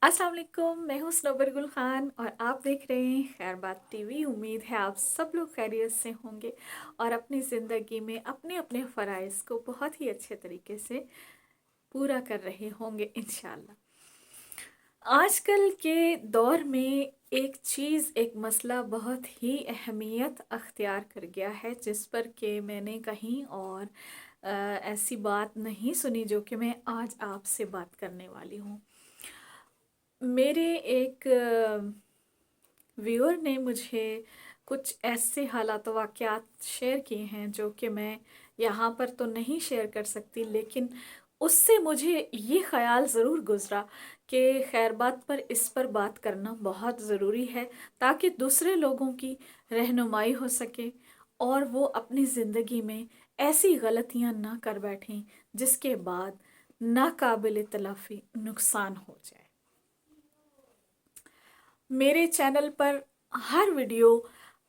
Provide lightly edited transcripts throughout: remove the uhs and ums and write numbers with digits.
अस्सलाम वालेकुम, मैं हूँ सनोबर गुल खान और आप देख रहे हैं खैर बात टीवी। उम्मीद है आप सब लोग खैरियत से होंगे और अपनी ज़िंदगी में अपने अपने फ़राइज़ को बहुत ही अच्छे तरीके से पूरा कर रहे होंगे इंशाल्लाह। आजकल के दौर में एक चीज़, एक मसला बहुत ही अहमियत अख्तियार कर गया है, जिस पर कि मैंने कहीं और ऐसी बात नहीं सुनी जो कि मैं आज आपसे बात करने वाली हूँ। मेरे एक व्यूअर ने मुझे कुछ ऐसे हालात वाक़यात शेयर किए हैं जो कि मैं यहाँ पर तो नहीं शेयर कर सकती, लेकिन उससे मुझे ये ख़याल ज़रूर गुज़रा कि खैर बात पर इस पर बात करना बहुत ज़रूरी है, ताकि दूसरे लोगों की रहनुमाई हो सके और वो अपनी ज़िंदगी में ऐसी गलतियाँ ना कर बैठें जिसके बाद नाकाबिल तलाफ़ी नुकसान हो जाए। मेरे चैनल पर हर वीडियो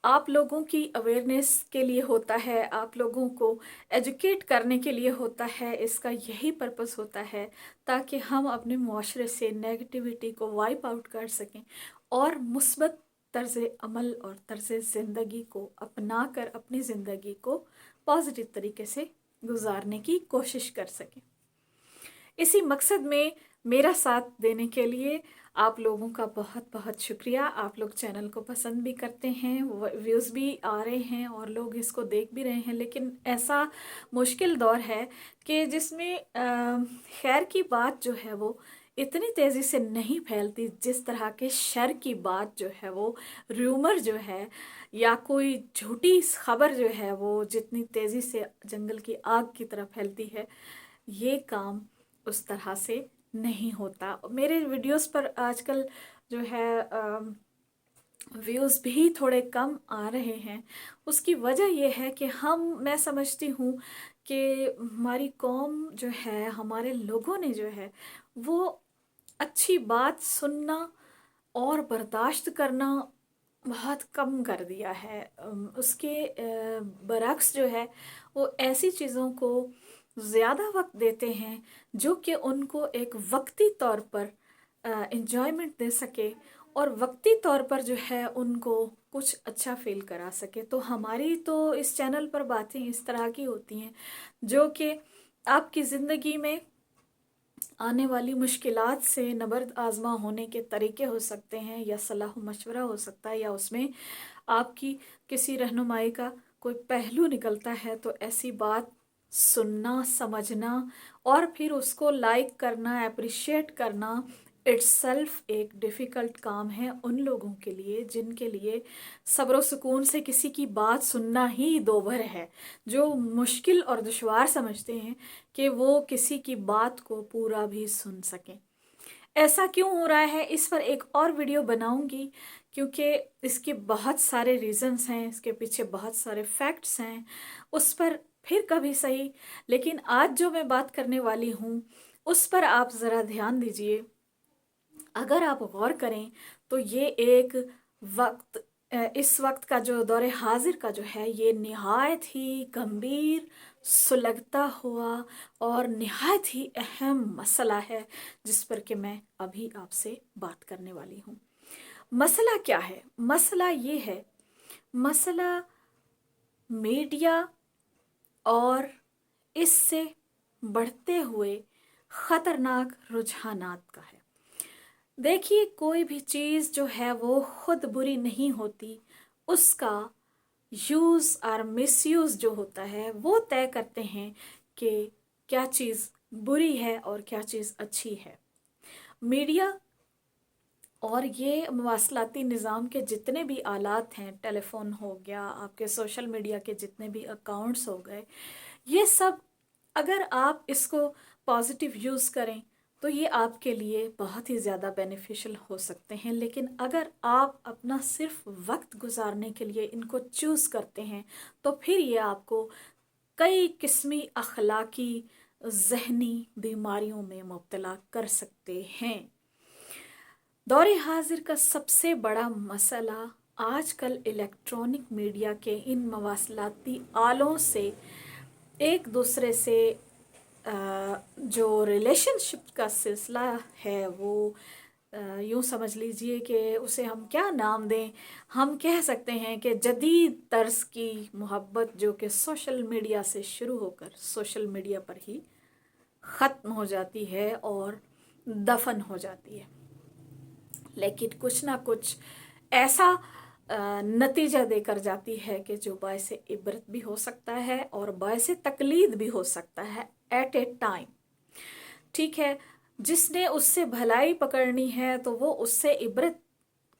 आप लोगों की अवेयरनेस के लिए होता है, आप लोगों को एजुकेट करने के लिए होता है। इसका यही पर्पस होता है ताकि हम अपने मुआशरे से नेगेटिविटी को वाइप आउट कर सकें और मुस्बत तर्ज़ अमल और तर्ज़ ज़िंदगी को अपना कर अपनी ज़िंदगी को पॉजिटिव तरीके से गुजारने की कोशिश कर सकें। इसी मकसद में मेरा साथ देने के लिए आप लोगों का बहुत बहुत शुक्रिया। आप लोग चैनल को पसंद भी करते हैं, व्यूज़ भी आ रहे हैं और लोग इसको देख भी रहे हैं, लेकिन ऐसा मुश्किल दौर है कि जिसमें खैर की बात जो है वो इतनी तेज़ी से नहीं फैलती जिस तरह के शर की बात जो है वो, र्यूमर जो है या कोई झूठी खबर जो है वो जितनी तेज़ी से जंगल की आग की तरह फैलती है, ये काम उस तरह से नहीं होता। मेरे वीडियोस पर आजकल जो है व्यूज़ भी थोड़े कम आ रहे हैं। उसकी वजह ये है कि मैं समझती हूँ कि हमारी कौम जो है, हमारे लोगों ने जो है वो अच्छी बात सुनना और बर्दाश्त करना बहुत कम कर दिया है। उसके बरक्स जो है वो ऐसी चीज़ों को ज़्यादा वक्त देते हैं जो कि उनको एक वक्ती तौर पर इंजॉयमेंट दे सके और वक्ती तौर पर जो है उनको कुछ अच्छा फील करा सके। तो हमारी तो इस चैनल पर बातें इस तरह की होती हैं जो कि आपकी ज़िंदगी में आने वाली मुश्किलात से नबर्द आज़मा होने के तरीके हो सकते हैं, या सलाह मशवरा हो सकता है, या उसमें आपकी किसी रहनुमाई का कोई पहलू निकलता है। तो ऐसी बात सुनना, समझना और फिर उसको लाइक करना, अप्रिशिएट करना इट्सेल्फ एक डिफ़िकल्ट काम है उन लोगों के लिए जिनके लिए सब्र व सुकून से किसी की बात सुनना ही दोभर है, जो मुश्किल और दुश्वार समझते हैं कि वो किसी की बात को पूरा भी सुन सकें। ऐसा क्यों हो रहा है, इस पर एक और वीडियो बनाऊंगी, क्योंकि इसके बहुत सारे रीज़न्स हैं, इसके पीछे बहुत सारे फैक्ट्स हैं, उस पर फिर कभी सही। लेकिन आज जो मैं बात करने वाली हूँ उस पर आप ज़रा ध्यान दीजिए। अगर आप गौर करें तो ये एक वक्त इस वक्त का जो दौर हाजिर का जो है, ये निहायत ही गंभीर, सुलगता हुआ और निहायत ही अहम मसला है जिस पर कि मैं अभी आपसे बात करने वाली हूँ। मसला क्या है? मसला ये है, मसला मीडिया और इससे बढ़ते हुए ख़तरनाक रुझानात का है। देखिए, कोई भी चीज़ जो है वो खुद बुरी नहीं होती, उसका यूज़ और मिसयूज़ जो होता है वो तय करते हैं कि क्या चीज़ बुरी है और क्या चीज़ अच्छी है। मीडिया और ये मवासलाती निज़ाम के जितने भी आलात हैं, टेलीफोन हो गया, आपके सोशल मीडिया के जितने भी अकाउंट्स हो गए, ये सब अगर आप इसको पॉजिटिव यूज़ करें तो ये आपके लिए बहुत ही ज़्यादा बेनिफिशियल हो सकते हैं। लेकिन अगर आप अपना सिर्फ वक्त गुजारने के लिए इनको चूज़ करते हैं तो फिर ये आपको कई किस्मी अखलाकी जहनी बीमारियों में मुब्तला कर सकते हैं। दौरे हाजिर का सबसे बड़ा मसला आजकल इलेक्ट्रॉनिक मीडिया के इन मवासलाती आलों से एक दूसरे से जो रिलेशनशिप का सिलसिला है वो यूँ समझ लीजिए کہ اسے ہم کیا نام دیں. ہم کہہ سکتے ہیں کہ جدید طرز کی محبت جو کہ سوشل میڈیا سے شروع ہو کر سوشل میڈیا پر ہی ختم ہو جاتی ہے اور دفن ہو جاتی ہے، لیکن کچھ نہ کچھ ایسا نتیجہ دے کر جاتی ہے کہ جو باعث عبرت بھی ہو سکتا ہے اور باعث تقلید بھی ہو سکتا ہے ایٹ اے ٹائم. ٹھیک ہے، جس نے اس سے بھلائی پکڑنی ہے تو وہ اس سے عبرت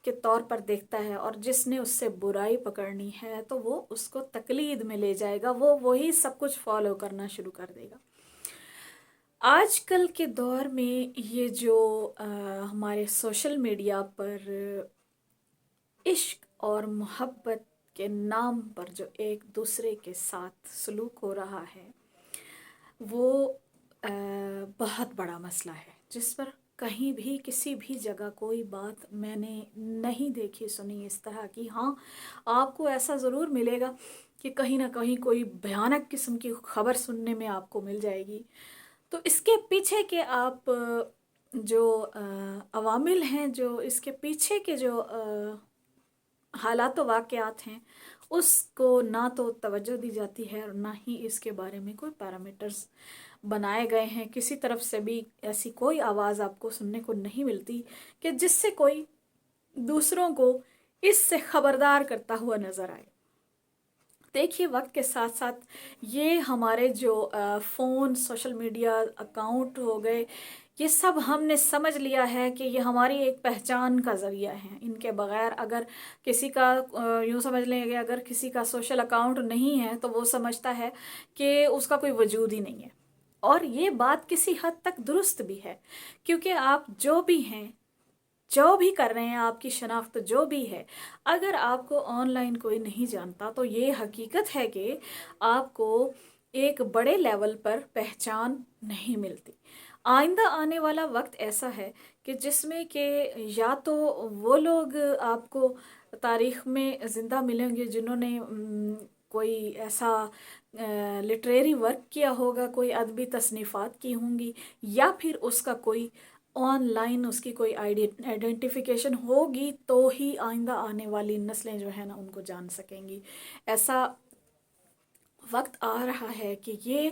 کے طور پر دیکھتا ہے، اور جس نے اس سے برائی پکڑنی ہے تو وہ اس کو تقلید میں لے جائے گا، وہ وہی سب کچھ فالو کرنا شروع کر دے گا. آج کل کے دور میں یہ جو ہمارے سوشل میڈیا پر عشق اور محبت کے نام پر جو ایک دوسرے کے ساتھ سلوک ہو رہا ہے، وہ بہت بڑا مسئلہ ہے، جس پر کہیں بھی کسی بھی جگہ کوئی بات میں نے نہیں دیکھی سنی اس طرح کی. ہاں، آپ کو ایسا ضرور ملے گا کہ کہیں نہ کہیں کوئی بھیانک قسم کی خبر سننے میں آپ کو مل جائے گی. تو اس کے پیچھے کے آپ جو عوامل ہیں، جو اس کے پیچھے کے جو حالات و واقعات ہیں، اس کو نہ تو توجہ دی جاتی ہے اور نہ ہی اس کے بارے میں کوئی پیرامیٹرز بنائے گئے ہیں. کسی طرف سے بھی ایسی کوئی آواز آپ کو سننے کو نہیں ملتی کہ جس سے کوئی دوسروں کو اس سے خبردار کرتا ہوا نظر آئے. دیکھیے، وقت کے ساتھ ساتھ یہ ہمارے جو فون، سوشل میڈیا اکاؤنٹ ہو گئے، یہ سب ہم نے سمجھ لیا ہے کہ یہ ہماری ایک پہچان کا ذریعہ ہے. ان کے بغیر اگر کسی کا یوں سمجھ لیں کہ اگر کسی کا سوشل اکاؤنٹ نہیں ہے تو وہ سمجھتا ہے کہ اس کا کوئی وجود ہی نہیں ہے. اور یہ بات کسی حد تک درست بھی ہے، کیونکہ آپ جو بھی ہیں، جو بھی کر رہے ہیں، آپ کی شناخت جو بھی ہے، اگر آپ کو آن لائن کوئی نہیں جانتا تو یہ حقیقت ہے کہ آپ کو ایک بڑے لیول پر پہچان نہیں ملتی. آئندہ آنے والا وقت ایسا ہے کہ جس میں کہ یا تو وہ لوگ آپ کو تاریخ میں زندہ ملیں گے جنہوں نے کوئی ایسا لٹریری ورک کیا ہوگا، کوئی ادبی تصنیفات کی ہوں گی، یا پھر اس کا کوئی آن لائن اس کی کوئی آئیڈینٹیفیکیشن ہوگی، تو ہی آئندہ آنے والی نسلیں جو ہیں نا ان کو جان سکیں گی. ایسا وقت آ رہا ہے کہ یہ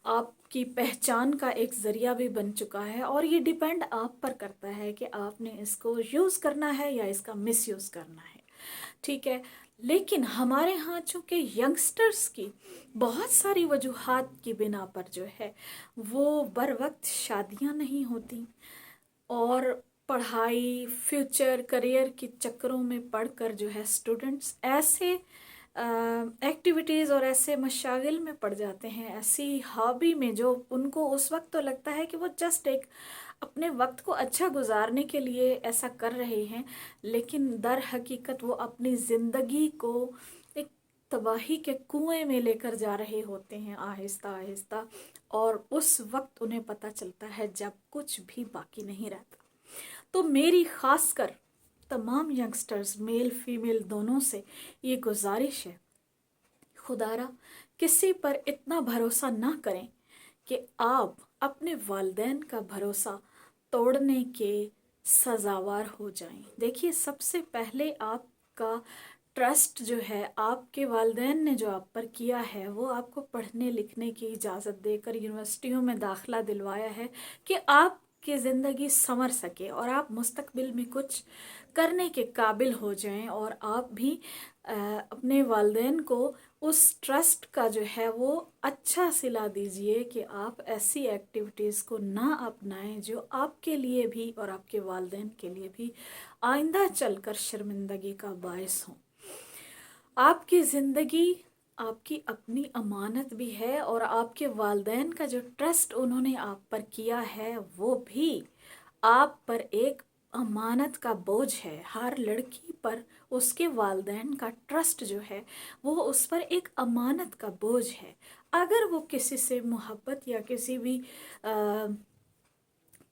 آپ کی پہچان کا ایک ذریعہ بھی بن چکا ہے، اور یہ ڈیپینڈ آپ پر کرتا ہے کہ آپ نے اس کو یوز کرنا ہے یا اس کا مس یوز کرنا ہے. ٹھیک ہے، لیکن ہمارے ہاں چونکہ ینگسٹرز کی بہت ساری وجوہات کی بنا پر جو ہے وہ بر وقت شادیاں نہیں ہوتی، اور پڑھائی، فیوچر، کریئر کے چکروں میں پڑھ کر جو ہے اسٹوڈنٹس ایسے ایکٹیویٹیز اور ایسے مشاغل میں پڑ جاتے ہیں، ایسی ہابی میں جو ان کو اس وقت تو لگتا ہے کہ وہ جسٹ ایک اپنے وقت کو اچھا گزارنے کے لیے ایسا کر رہے ہیں، لیکن در حقیقت وہ اپنی زندگی کو ایک تباہی کے کنویں میں لے کر جا رہے ہوتے ہیں آہستہ آہستہ، اور اس وقت انہیں پتہ چلتا ہے جب کچھ بھی باقی نہیں رہتا. تو میری خاص کر تمام ینگسٹرز، میل فیمیل دونوں سے یہ گزارش ہے، خدا را کسی پر اتنا بھروسہ نہ کریں کہ آپ اپنے والدین کا بھروسہ توڑنے کے سزاوار ہو جائیں. دیکھیے، سب سے پہلے آپ کا ٹرسٹ جو ہے آپ کے والدین نے جو آپ پر کیا ہے، وہ آپ کو پڑھنے لکھنے کی اجازت دے کر یونیورسٹیوں میں داخلہ دلوایا ہے کہ آپ کی زندگی سنور سکے اور آپ مستقبل میں کچھ کرنے کے قابل ہو جائیں. اور آپ بھی اپنے والدین کو اس ٹرسٹ کا جو ہے وہ اچھا صلہ دیجئے کہ آپ ایسی ایکٹیویٹیز کو نہ اپنائیں جو آپ کے لیے بھی اور آپ کے والدین کے لیے بھی آئندہ چل کر شرمندگی کا باعث ہوں. آپ کی زندگی آپ کی اپنی امانت بھی ہے، اور آپ کے والدین کا جو ٹرسٹ انہوں نے آپ پر کیا ہے وہ بھی آپ پر ایک امانت کا بوجھ ہے. ہر لڑکی پر اس کے والدین کا ٹرسٹ جو ہے وہ اس پر ایک امانت کا بوجھ ہے. اگر وہ کسی سے محبت یا کسی بھی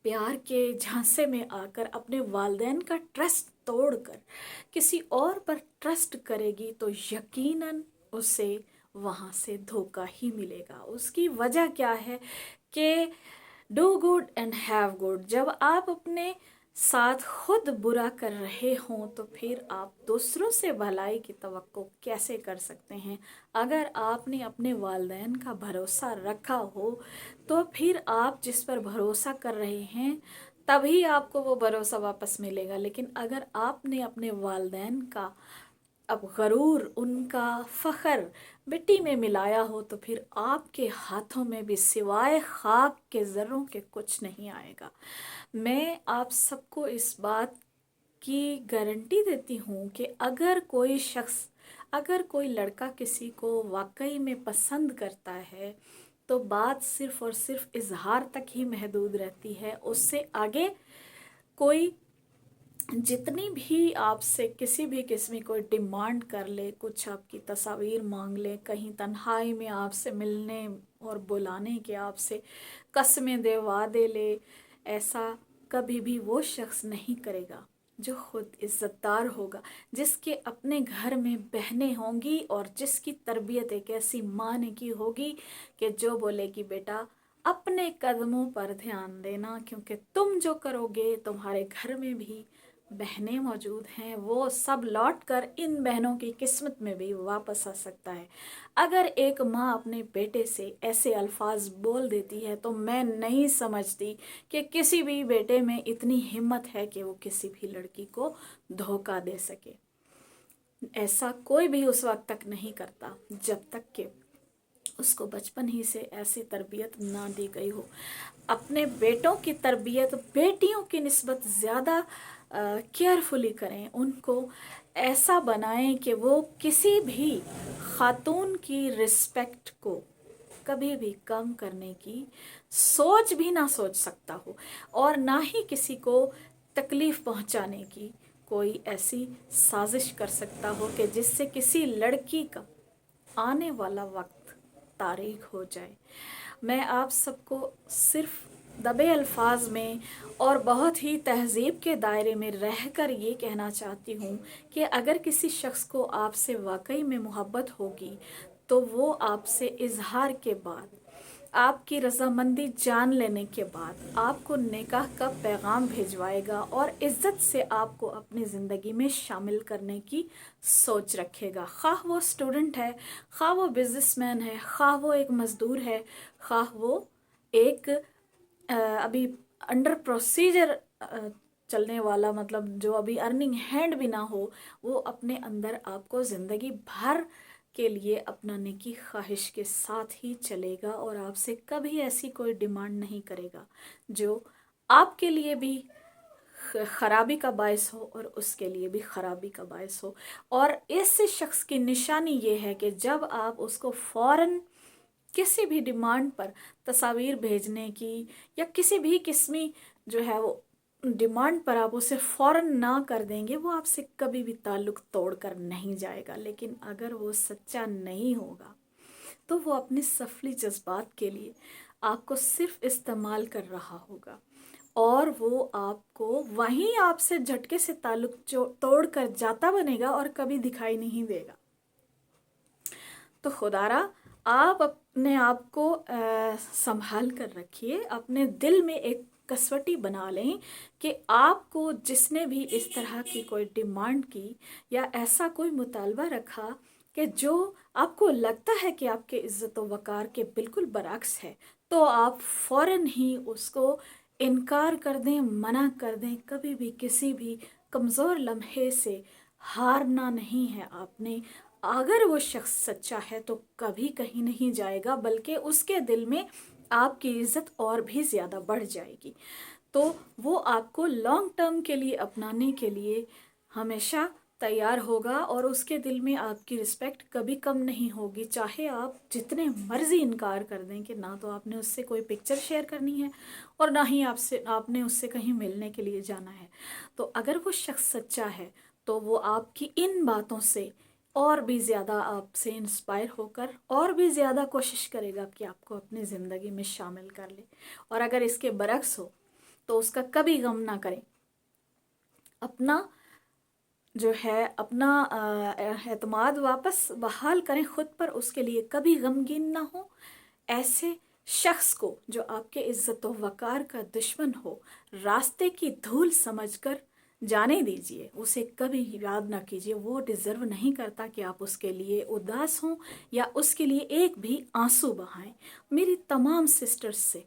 پیار کے جھانسے میں آ کر اپنے والدین کا ٹرسٹ توڑ کر کسی اور پر ٹرسٹ کرے گی تو یقیناً اسے وہاں سے دھوکہ ہی ملے گا. اس کی وجہ کیا ہے کہ do good and have good. جب آپ اپنے साथ खुद बुरा कर रहे हों तो फिर आप दूसरों से भलाई की तवक्को कैसे कर सकते हैं। अगर आपने अपने वालिदैन का भरोसा रखा हो तो फिर आप जिस पर भरोसा कर रहे हैं तभी आपको वो भरोसा वापस मिलेगा। लेकिन अगर आपने अपने वालिदैन का अब गरूर, उनका फ़ख्र मिट्टी में मिलाया हो तो फिर आपके हाथों में भी सिवाय खाक के ज़र्रों के कुछ नहीं आएगा। मैं आप सबको इस बात की गारंटी देती हूँ कि अगर कोई लड़का किसी को वाकई में पसंद करता है तो बात सिर्फ़ और सिर्फ इजहार तक ही महदूद रहती है। उससे आगे कोई जितनी भी आपसे किसी भी किस्म की कोई डिमांड कर ले, कुछ आपकी तस्वीर मांग ले, कहीं तन्हाई में आपसे मिलने और बुलाने के आपसे कस्में दे, वादे ले, ऐसा कभी भी वो शख्स नहीं करेगा जो खुद इज़्ज़तदार होगा, जिसके अपने घर में बहनें होंगी और जिसकी तरबियत एक ऐसी माँ ने की होगी कि जो बोलेगी बेटा अपने कदमों पर ध्यान देना, क्योंकि तुम जो करोगे तुम्हारे घर में भी बहनें मौजूद हैं, वो सब लौट कर इन बहनों की किस्मत में भी वापस आ सकता है। अगर एक माँ अपने बेटे से ऐसे अल्फाज बोल देती है तो मैं नहीं समझती कि किसी भी बेटे में इतनी हिम्मत है कि वो किसी भी लड़की को धोखा दे सके। ऐसा कोई भी उस वक्त तक नहीं करता जब तक कि उसको बचपन ही से ऐसी तरबियत ना दी गई हो। अपने बेटों की तरबियत बेटियों की निस्बत ज़्यादा केयरफुली करें, उनको ऐसा बनाएं कि वो किसी भी खातून की रिस्पेक्ट को कभी भी कम करने की सोच भी ना सोच सकता हो, और ना ही किसी को तकलीफ़ पहुंचाने की कोई ऐसी साजिश कर सकता हो कि जिससे किसी लड़की का आने वाला वक्त तारीख हो जाए। मैं आप सबको सिर्फ दबे अल्फाज में और बहुत ही तहज़ीब के दायरे में रहकर ये कहना चाहती हूँ कि अगर किसी शख्स को आपसे वाकई में मोहब्बत होगी तो वो आपसे इजहार के बाद, आपकी रज़ामंदी जान लेने के बाद आपको निकाह का पैगाम भिजवाएगा और इज़्ज़त से आपको अपनी ज़िंदगी में शामिल करने की सोच रखेगा। ख़्वाह वो स्टूडेंट है, ख़्वाह वो बिज़नेसमैन है, ख़्वाह वो एक मज़दूर है, ख़्वाह वो एक अभी अंडर प्रोसीजर चलने वाला, मतलब जो अभी अर्निंग हैंड भी ना हो, वो अपने अंदर आपको ज़िंदगी भर के लिए अपनाने की ख्वाहिश के साथ ही चलेगा और आपसे कभी ऐसी कोई डिमांड नहीं करेगा जो आपके लिए भी ख़राबी का बायस हो और उसके लिए भी ख़राबी का बायस हो। और इस शख्स की निशानी ये है कि जब आप उसको फ़ौरन किसी भी डिमांड पर तस्वीर भेजने की या किसी भी किस्मी जो है वो डिमांड पर आप उसे फ़ौरन ना कर देंगे, वो आपसे कभी भी ताल्लुक़ तोड़ कर नहीं जाएगा। लेकिन अगर वो सच्चा नहीं होगा तो वो अपने सफली जज्बात के लिए आपको सिर्फ इस्तेमाल कर रहा होगा और वो आपको वहीं आपसे झटके से ताल्लुक़ तोड़ कर जाता बनेगा और कभी दिखाई नहीं देगा। तो खुदारा आप अपने आप को संभाल कर रखिए, अपने दिल में एक कसवटी बना लें कि आपको जिसने भी इस तरह की कोई डिमांड की या ऐसा कोई मुतालबा रखा कि जो आपको लगता है कि आपके इज़्ज़त व वक़ार के बिल्कुल बरअक्स है, तो आप फ़ौरन ही उसको इनकार कर दें, मना कर दें। कभी भी किसी भी कमज़ोर लम्हे से हारना नहीं है आपने। अगर वो शख्स सच्चा है तो कभी कहीं नहीं जाएगा, बल्कि उसके दिल में आपकी इज़्ज़त और भी ज़्यादा बढ़ जाएगी। तो वो आपको लॉन्ग टर्म के लिए अपनाने के लिए हमेशा तैयार होगा और उसके दिल में आपकी रिस्पेक्ट कभी कम नहीं होगी, चाहे आप जितने मर्जी इनकार कर दें कि ना तो आपने उससे कोई पिक्चर शेयर करनी है और ना ही आपने उससे कहीं मिलने के लिए जाना है। तो अगर वो शख्स सच्चा है तो वो आपकी इन बातों से और भी ज़्यादा आपसे इंस्पायर होकर और भी ज़्यादा कोशिश करेगा कि आपको अपनी ज़िंदगी में शामिल कर ले। और अगर इसके बरक्स हो तो उसका कभी गम ना करें। अपना जो है अपना एतमाद वापस बहाल करें खुद पर, उसके लिए कभी गमगीन ना हो। ऐसे شخص کو جو آپ کے عزت و وقار کا دشمن ہو راستے کی دھول سمجھ کر جانے دیجیے، اسے کبھی یاد نہ کیجیے، وہ ڈیزرو نہیں کرتا کہ آپ اس کے لیے اداس ہوں یا اس کے لیے ایک بھی آنسو بہائیں۔ میری تمام سسٹرز سے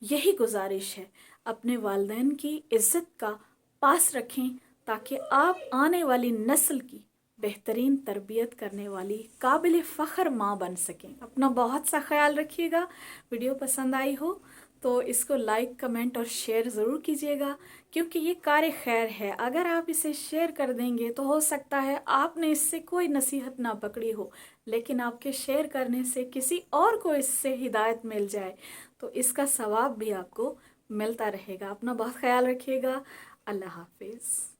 یہی گزارش ہے، اپنے والدین کی عزت کا پاس رکھیں تاکہ آپ آنے والی نسل کی بہترین تربیت کرنے والی قابل فخر ماں بن سکیں۔ اپنا بہت سا خیال رکھیے گا۔ ویڈیو پسند آئی ہو تو اس کو لائک، کمنٹ اور شیئر ضرور کیجیے گا، کیونکہ یہ کار خیر ہے۔ اگر آپ اسے شیئر کر دیں گے تو ہو سکتا ہے آپ نے اس سے کوئی نصیحت نہ پکڑی ہو، لیکن آپ کے شیئر کرنے سے کسی اور کو اس سے ہدایت مل جائے تو اس کا ثواب بھی آپ کو ملتا رہے گا۔ اپنا بہت خیال رکھیے گا۔ اللہ حافظ۔